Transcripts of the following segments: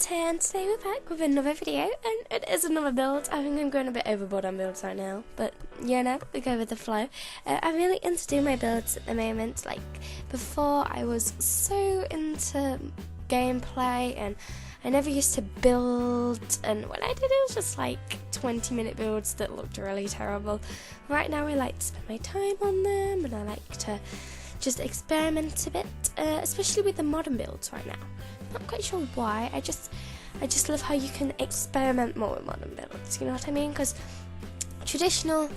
here, and today we're back with another video, and it is another build. I think I'm going a bit overboard on builds right now, but you know, we go with the flow. I'm really into doing my builds at the moment. Like before, I was so into gameplay and I never used to build, and when I did it was just like 20-minute builds that looked really terrible. Right now I like to spend my time on them, and I like to just experiment a bit, especially with the modern builds right now. Not quite sure why, I just love how you can experiment more with modern builds, you know what I mean? Because traditional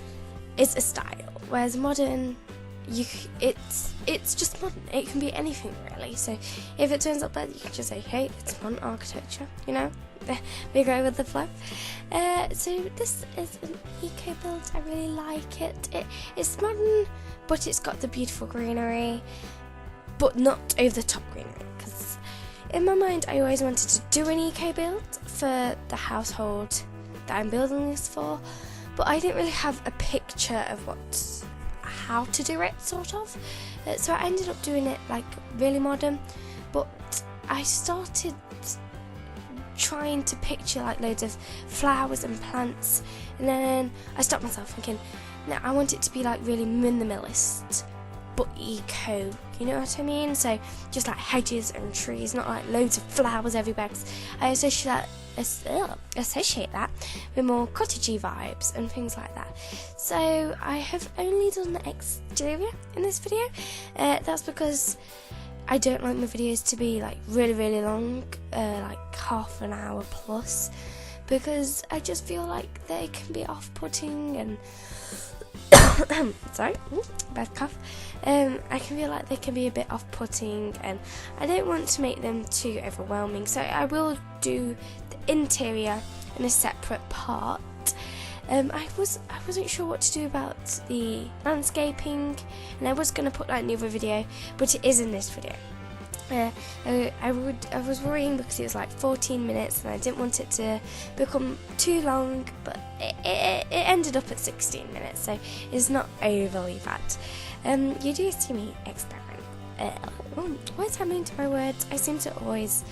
is a style, whereas modern, it's just modern. It can be anything really. So if it turns out bad, you can just say, hey, it's modern architecture, you know. We go with the flow. So this is an eco build. I really like it. It's modern, but it's got the beautiful greenery, but not over the top greenery. Because in my mind, I always wanted to do an eco build for the household that I'm building this for, but I didn't really have a picture of how to do it, sort of. So I ended up doing it like really modern, but I started trying to picture like loads of flowers and plants, and then I stopped myself thinking, no, I want it to be like really minimalist but eco, you know what I mean? So just like hedges and trees, not like loads of flowers everywhere, 'cause I associate that with more cottagey vibes and things like that. So I have only done the exterior in this video. That's because I don't like my videos to be like really long, like half an hour plus, because I just feel like they can be off-putting and sorry, bad cough. I can feel like they can be a bit off-putting, and I don't want to make them too overwhelming. So I will do the interior in a separate part. I wasn't sure what to do about the landscaping, and I was going to put that in the other video, but it is in this video. I was worrying because it was like 14 minutes and I didn't want it to become too long, but it ended up at 16 minutes, so it's not overly bad. You do see me experiment. What's happening to my words? I seem to always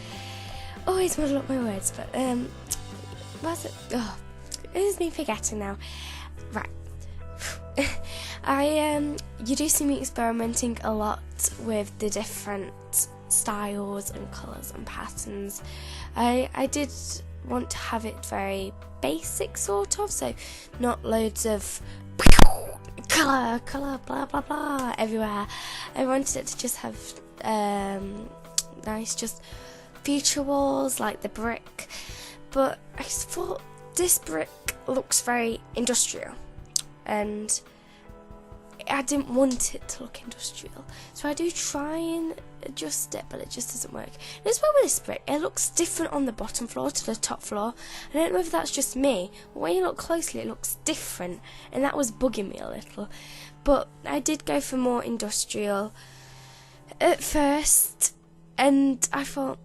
muddle up my words, but what's it? Oh, it is me forgetting now. Right. You do see me experimenting a lot with the different styles and colours and patterns. I did want to have it very basic, sort of, so not loads of colour, blah blah blah everywhere. I wanted it to just have nice, just feature walls like the brick, but I thought this brick looks very industrial, and I didn't want it to look industrial, so I do try and adjust it, but it just doesn't work. And as well with this brick, it looks different on the bottom floor to the top floor. I don't know if that's just me, but when you look closely it looks different, and that was bugging me a little. But I did go for more industrial at first, and I thought,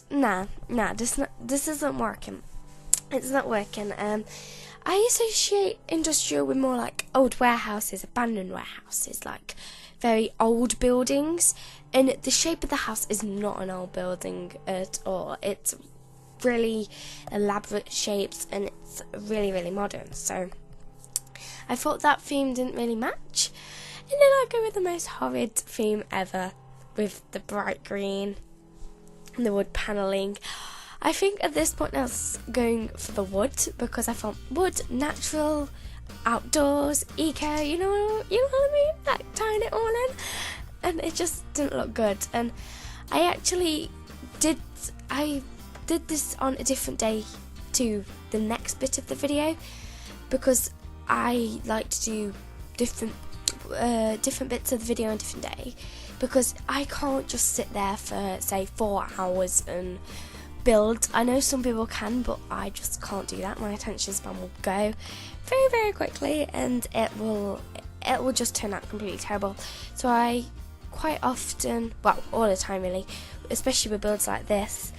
nah, this isn't working. It's not working. I associate industrial with more like old warehouses, abandoned warehouses, like very old buildings, and the shape of the house is not an old building at all. It's really elaborate shapes, and it's really modern, so I thought that theme didn't really match, and then I go with the most horrid theme ever, with the bright green and the wood panelling. I think at this point I was going for the wood, because I thought wood, natural, outdoors, eco, you know what I mean? Like tying it all in, and it just didn't look good. And I actually did this on a different day to the next bit of the video, because I like to do different bits of the video on a different day, because I can't just sit there for say 4 hours and build. I know some people can, but I just can't do that. My attention span will go very quickly, and it will just turn out completely terrible. So I quite often, well, all the time really, especially with builds like this,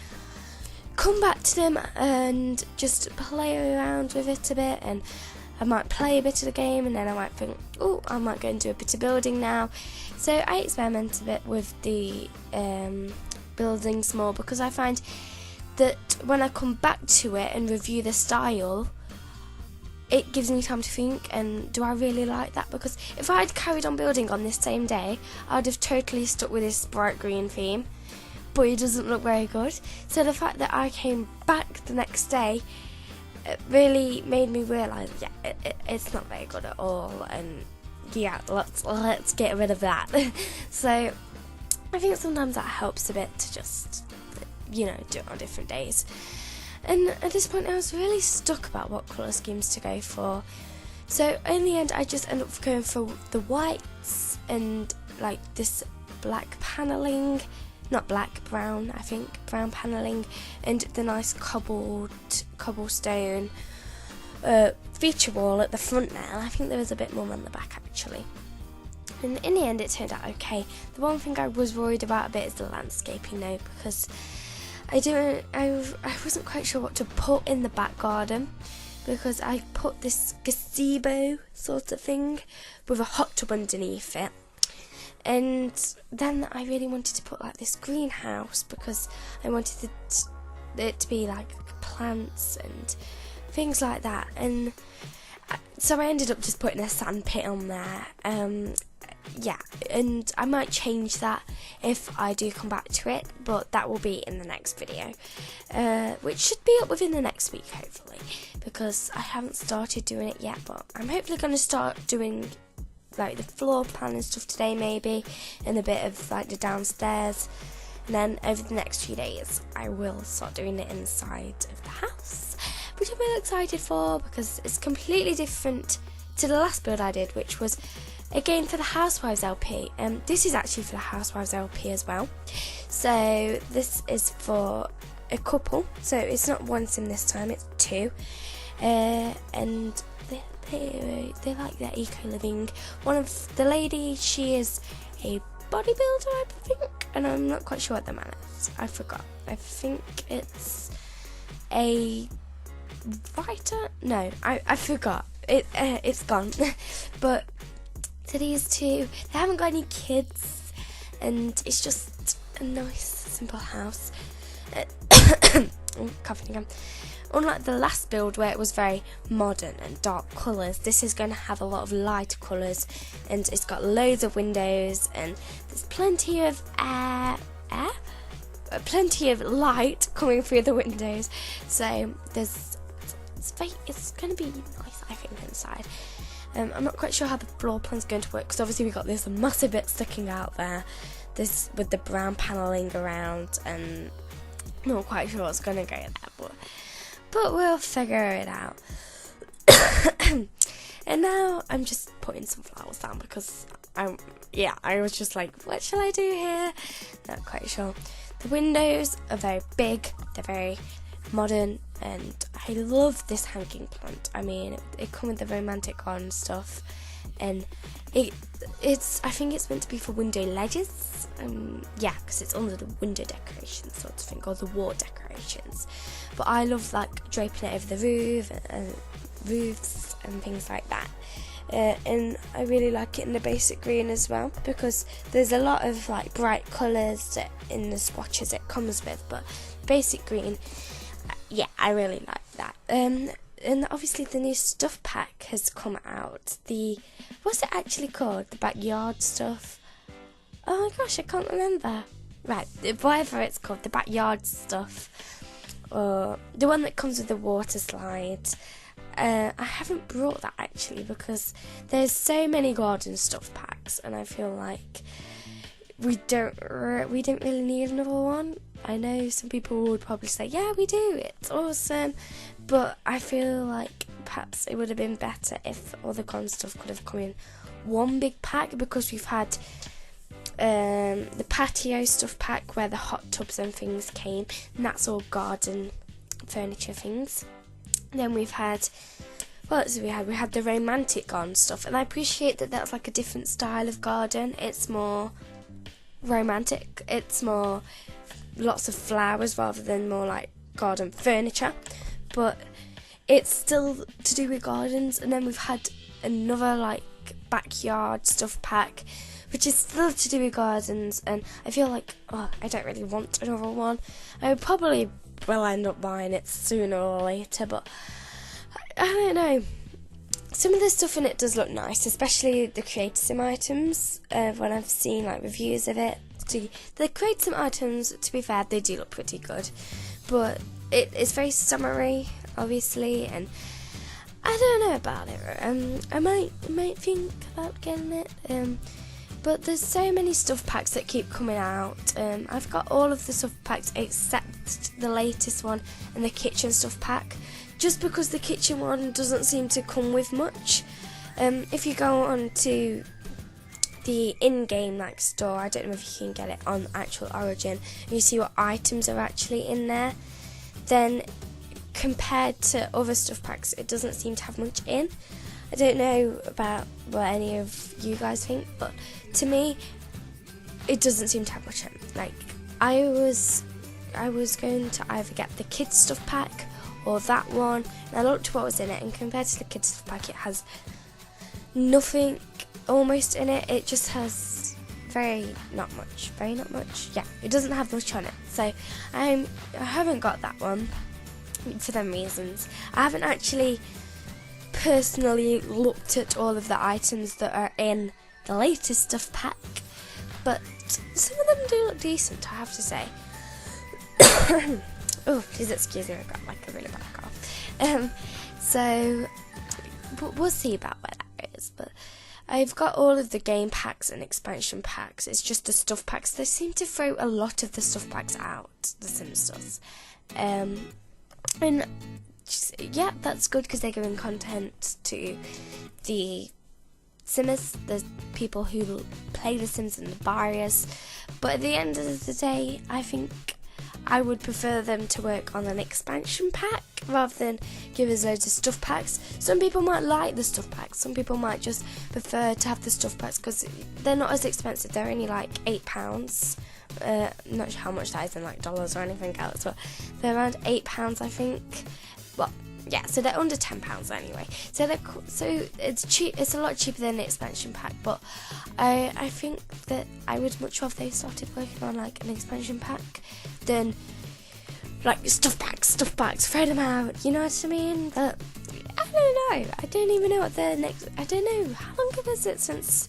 come back to them and just play around with it a bit, and I might play a bit of the game, and then I might think, oh, I might go and do a bit of building now. So I experiment a bit with the buildings more, because I find that when I come back to it and review the style, it gives me time to think, and do I really like that? Because if I had carried on building on this same day, I'd have totally stuck with this bright green theme, but it doesn't look very good. So the fact that I came back the next day, it really made me realise, yeah, it's not very good at all, and yeah, let's get rid of that. So I think sometimes that helps a bit to just, you know, do it on different days. And at this point I was really stuck about what colour schemes to go for. So in the end I just ended up going for the whites and like this black panelling, not black, brown, I think, brown panelling, and the nice cobblestone feature wall at the front now. I think there was a bit more on the back actually. And in the end it turned out okay. The one thing I was worried about a bit is the landscaping though, because I wasn't quite sure what to put in the back garden, because I put this gazebo sort of thing with a hot tub underneath it, and then I really wanted to put like this greenhouse because I wanted it to be like plants and things like that, and so I ended up just putting a sand pit on there. Yeah, and I might change that if I do come back to it, but that will be in the next video, which should be up within the next week hopefully, because I haven't started doing it yet, but I'm hopefully going to start doing like the floor plan and stuff today maybe, and a bit of like the downstairs, and then over the next few days I will start doing the inside of the house, which I'm really excited for because it's completely different to the last build I did, which was again for the Housewives LP. This is actually for the Housewives LP as well. So this is for a couple. So it's not one sim this time, it's two. And they like their eco living. One of the ladies, she is a bodybuilder, I think, and I'm not quite sure what the man is. I forgot. I think it's a writer. No, I forgot. It's gone. But to these two, they haven't got any kids, and it's just a nice, simple house. Oh, coughing again. Unlike the last build where it was very modern and dark colours, this is going to have a lot of light colours, and it's got loads of windows, and there's plenty of plenty of light coming through the windows. So it's going to be nice, I think, inside. I'm not quite sure how the floor plan's going to work, because obviously we've got this massive bit sticking out there, this with the brown panelling around, and I'm not quite sure what's going to go there, but we'll figure it out. And now I'm just putting some flowers down because I was just like, what shall I do here? Not quite sure. The windows are very big, they're very modern, and I love this hanging plant. I mean, it comes with the romantic garden stuff, and I think it's meant to be for window ledges. Yeah, because it's under the window decoration sort of thing, or the wall decorations. But I love like draping it over the roof and roofs and things like that. And I really like it in the basic green as well, because there's a lot of like bright colours in the swatches it comes with, but basic green, yeah, I really like that. And obviously the new stuff pack has come out. What's it actually called? The backyard stuff? Oh my gosh, I can't remember. Right, whatever it's called, the backyard stuff. Or the one that comes with the water slide. I haven't brought that actually, because there's so many garden stuff packs, and I feel like we don't really need another one. I know some people would probably say, yeah, we do, it's awesome, but I feel like perhaps it would have been better if all the garden stuff could have come in one big pack, because we've had the patio stuff pack where the hot tubs and things came, and that's all garden furniture things. Then we've had, what else have we had? We had the romantic garden stuff, and I appreciate that that's like a different style of garden. It's more romantic, it's more lots of flowers rather than more like garden furniture, but it's still to do with gardens. And then we've had another like backyard stuff pack, which is still to do with gardens, and I feel like, I don't really want another one. I would probably will end up buying it sooner or later, but I don't know. Some of the stuff in it does look nice, especially the Create Sim items, when I've seen like reviews of it. The Create Sim items, to be fair, they do look pretty good, but it's very summery, obviously, and I don't know about it. I might think about getting it, but there's so many stuff packs that keep coming out. I've got all of the stuff packs except the latest one and the kitchen stuff pack, just because the kitchen one doesn't seem to come with much. If you go on to the in-game like store, I don't know if you can get it on actual Origin, and you see what items are actually in there, then compared to other stuff packs, it doesn't seem to have much in. I don't know about what any of you guys think, but to me, it doesn't seem to have much in. Like, I was going to either get the kids stuff pack or that one, and I looked at what was in it, and compared to the kids stuff pack, it has nothing almost in it. It just has very not much. Yeah, it doesn't have much on it. So I haven't got that one for them reasons. I haven't actually personally looked at all of the items that are in the latest stuff pack, but some of them do look decent, I have to say. Oh, please excuse me, I've got like a really bad cough. So we'll see about where that is, but I've got all of the game packs and expansion packs. It's just the stuff packs. They seem to throw a lot of the stuff packs out, the Sims does. And yeah, that's good because they're giving content to the Simmers, the people who play the Sims and the buyers. But at the end of the day, I think I would prefer them to work on an expansion pack rather than give us loads of stuff packs. Some people might like the stuff packs, some people might just prefer to have the stuff packs because they're not as expensive. They're only like £8. I'm not sure how much that is in like dollars or anything else, but they're around £8, I think. Well, yeah, so they're under £10 anyway. So it's cheap. It's a lot cheaper than the expansion pack. But I think that I would much rather they started working on like an expansion pack than like stuff packs, throw them out. You know what I mean? But I don't know. I don't even know what the next. I don't know how long was it since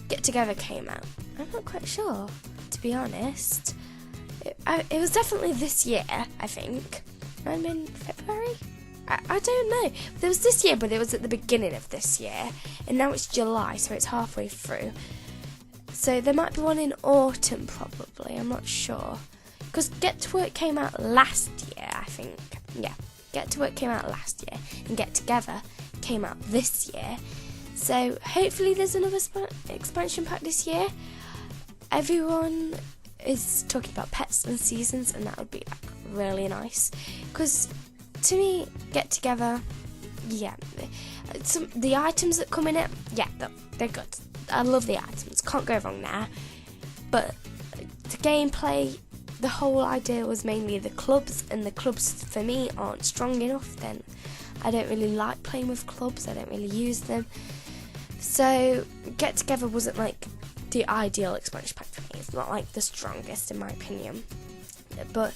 Get Together came out. I'm not quite sure, to be honest. It was definitely this year, I think. I'm in February. I don't know. There was this year, but it was at the beginning of this year, and now it's July, so it's halfway through. So there might be one in autumn, probably. I'm not sure. Because Get to Work came out last year, I think. Yeah, Get to Work came out last year, and Get Together came out this year. So hopefully there's another expansion pack this year. Everyone is talking about pets and seasons, and that would be like really nice. Because to me, Get Together, yeah, the items that come in it, yeah, they're good. I love the items, can't go wrong there. But the gameplay, the whole idea was mainly the clubs, and the clubs for me aren't strong enough. Then I don't really like playing with clubs, I don't really use them. So Get Together wasn't like the ideal expansion pack for me. It's not like the strongest in my opinion. But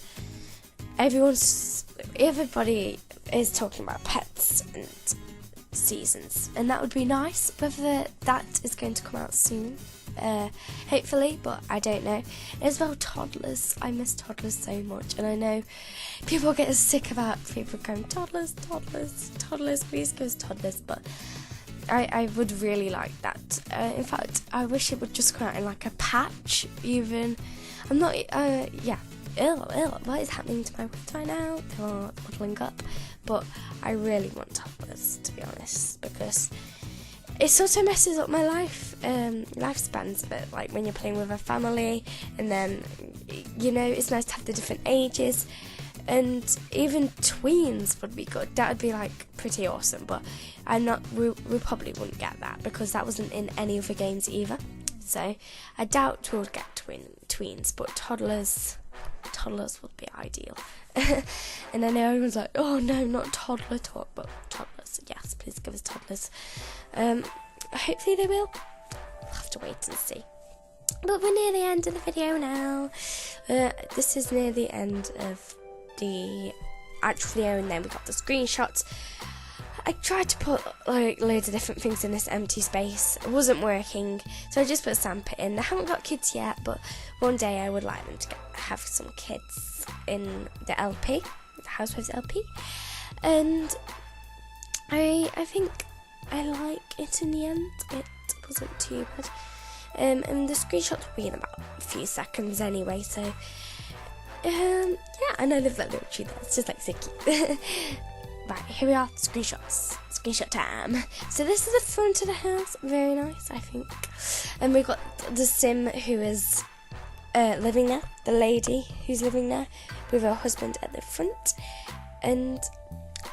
everybody is talking about pets and seasons, and that would be nice. Whether that is going to come out soon, hopefully, but I don't know. As well, toddlers. I miss toddlers so much, and I know people get sick about people going toddlers, please give us toddlers, but I would really like that. In fact, I wish it would just come out in like a patch even. I'm not, yeah. What is happening to my words right now? They're all muddling up. But I really want toddlers, to be honest, because it sort of messes up my lifespans a bit. Like when you're playing with a family, and then, you know, it's nice to have the different ages. And even tweens would be good. That would be like pretty awesome. But we probably wouldn't get that because that wasn't in any other games either. So I doubt we'll get tweens, but toddlers would be ideal. And I know everyone's like, oh no, not toddler talk, but toddlers, yes, please give us toddlers. Hopefully they will. We'll have to wait and see. But we're near the end of the video now. This is near the end of the actual video, and then we got the screenshots. I tried to put like loads of different things in this empty space. It wasn't working, so I just put sandpit in. I haven't got kids yet, but one day I would like them to have some kids in the LP, the Housewives LP, and I think I like it in the end. It wasn't too bad, and the screenshots will be in about a few seconds anyway. So yeah, and I love that little tree there. It's just like so cute. Right, here we are, screenshots. Screenshot time. So this is the front of the house. Very nice, I think. And we've got the sim who is living there, the lady who's living there, with her husband at the front. And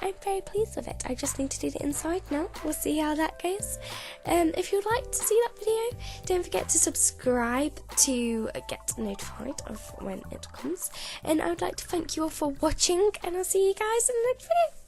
I'm very pleased with it. I just need to do the inside now. We'll see how that goes. If you'd like to see that video, don't forget to subscribe to get notified of when it comes. And I would like to thank you all for watching, and I'll see you guys in the next video.